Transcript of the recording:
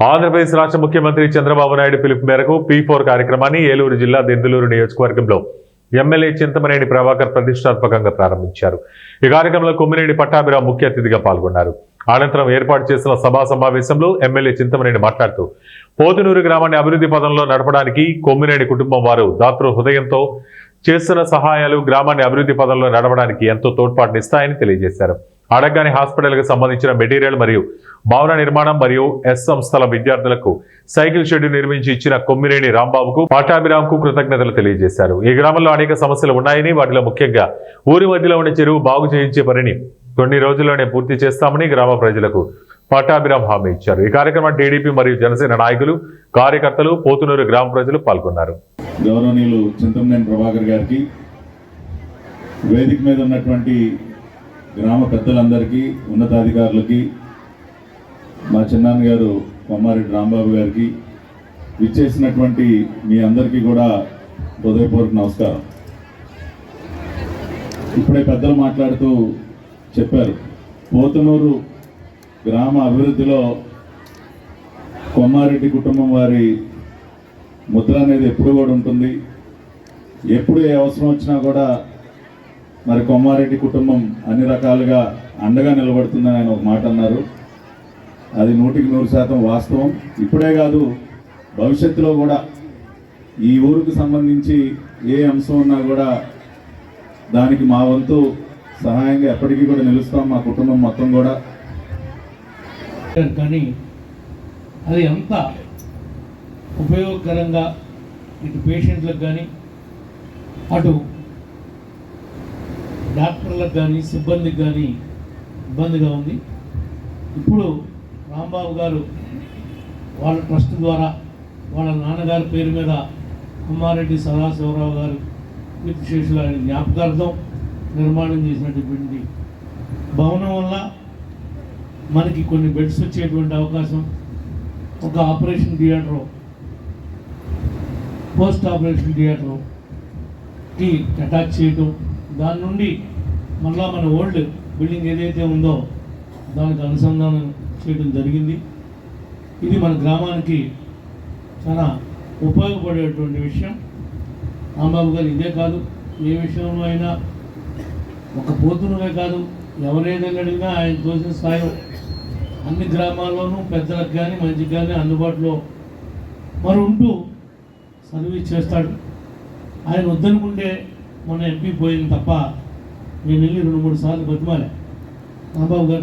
ఆంధ్రప్రదేశ్ రాష్ట్ర ముఖ్యమంత్రి చంద్రబాబు నాయుడు పిలుపు మేరకు P4 కార్యక్రమాన్ని ఏలూరు జిల్లా దెందులూరు నియోజకవర్గంలో ఎమ్మెల్యే చింతమనేని ప్రభాకర్ ప్రతిష్టాత్మకంగా ప్రారంభించారు. ఈ కార్యక్రమంలో కొమ్మినేని పట్టాభిరామ్ ముఖ్య అతిథిగా పాల్గొన్నారు. అనంతరం ఏర్పాటు చేసిన సభా సమావేశంలో ఎమ్మెల్యే చింతమనేని మాట్లాడుతూ పోతునూరు గ్రామాన్ని అభివృద్ధి పదంలో నడపడానికి కొమ్మినేని కుటుంబం వారు దాతృ హృదయంతో చేస్తున్న సహాయాలు గ్రామాన్ని అభివృద్ధి పదంలో నడవడానికి ఎంతో తోడ్పాటునిస్తాయని తెలియజేశారు. అడగ్గాని హాస్పిటల్కి సంబంధించిన మెటీరియల్ మరియు భవన నిర్మాణం మరియు ఎస్ సంస్థల విద్యార్థులకు సైకిల్ షెడ్ నిర్మించి ఇచ్చిన కొమ్మినేని రాంబాబుకు పట్టాభిరామ్కు కృతజ్ఞతలు తెలియజేశారు. ఈ గ్రామంలో అనేక సమస్యలు ఉన్నాయని, వాటిలో ముఖ్యంగా ఊరి మధ్యలో ఉన్న చెరువు బాగు చేయించే పనిని కొన్ని రోజుల్లోనే పూర్తి చేస్తామని గ్రామ ప్రజలకు పట్టాభిరామ్ హామీ ఇచ్చారు. ఈ కార్యక్రమం టీడీపీ మరియు జనసేన నాయకులు, కార్యకర్తలు, పోతునూరు గ్రామ ప్రజలు పాల్గొన్నారు. గౌరవనీయులు చింతమనేని ప్రభాకర్ గారికి, వేదిక మీద ఉన్నటువంటి గ్రామ పెద్దలందరికీ, ఉన్నతాధికారులకి, మా చిన్నాన్న గారు కొమ్మారెడ్డి రాంబాబు గారికి, విచ్చేసినటువంటి మీ అందరికీ కూడా హృదయపూర్వక నమస్కారం. ఇప్పుడే పెద్దలు మాట్లాడుతూ చెప్పారు, పోతునూరు గ్రామ అభివృద్ధిలో కొమ్మారెడ్డి కుటుంబం వారి ముద్ర అనేది ఎప్పుడు కూడా ఉంటుంది. ఎప్పుడు ఏ అవసరం వచ్చినా కూడా మరి కొమ్మారెడ్డి కుటుంబం అన్ని రకాలుగా అండగా నిలబడుతుందని ఆయన ఒక మాట అన్నారు. అది 100% వాస్తవం. ఇప్పుడే కాదు, భవిష్యత్తులో కూడా ఈ ఊరికి సంబంధించి ఏ అంశం ఉన్నా కూడా దానికి మా వంతు సహాయంగా ఎప్పటికీ కూడా నిలుస్తాం, మా కుటుంబం మొత్తం కూడా. కానీ అది ఎంత ఉపయోగకరంగా ఇటు పేషెంట్లకు కానీ, అటు డాక్టర్లకు కానీ, సిబ్బందికి కానీ ఇబ్బందిగా ఉంది. ఇప్పుడు రాంబాబు గారు వాళ్ళ ట్రస్ట్ ద్వారా వాళ్ళ నాన్నగారి పేరు మీద కొమ్మారెడ్డి సదాశివరావు గారు కీర్తిశేషులు ఆయన జ్ఞాపకార్థం నిర్మాణం చేసినటువంటి భవనం వల్ల మనకి కొన్ని బెడ్స్ వచ్చేటువంటి అవకాశం, ఒక ఆపరేషన్ థియేటరు, పోస్ట్ ఆపరేషన్ థియేటర్కి అటాచ్ చేయటం, దాని నుండి మళ్ళా మన ఓల్డ్ బిల్డింగ్ ఏదైతే ఉందో దానికి అనుసంధానం చేయడం జరిగింది. ఇది మన గ్రామానికి చాలా ఉపయోగపడేటువంటి విషయం. రాంబాబు గారు ఇదే కాదు, ఏ విషయంలో అయినా ఒక పోతునుగా కాదు, ఎవరేదైనా అడిగినా ఆయన తోసిన స్థాయిలో అన్ని గ్రామాల్లోనూ పెద్దలకు కానీ మంచికి కానీ అందుబాటులో మరి ఉంటూ సర్వీస్ చేస్తాడు. ఆయన వద్దనుకుంటే మన ఎంపీ పోయింది తప్ప నేను వెళ్ళి 2-3 సార్లు బతిమాలే రాంబాబు గారు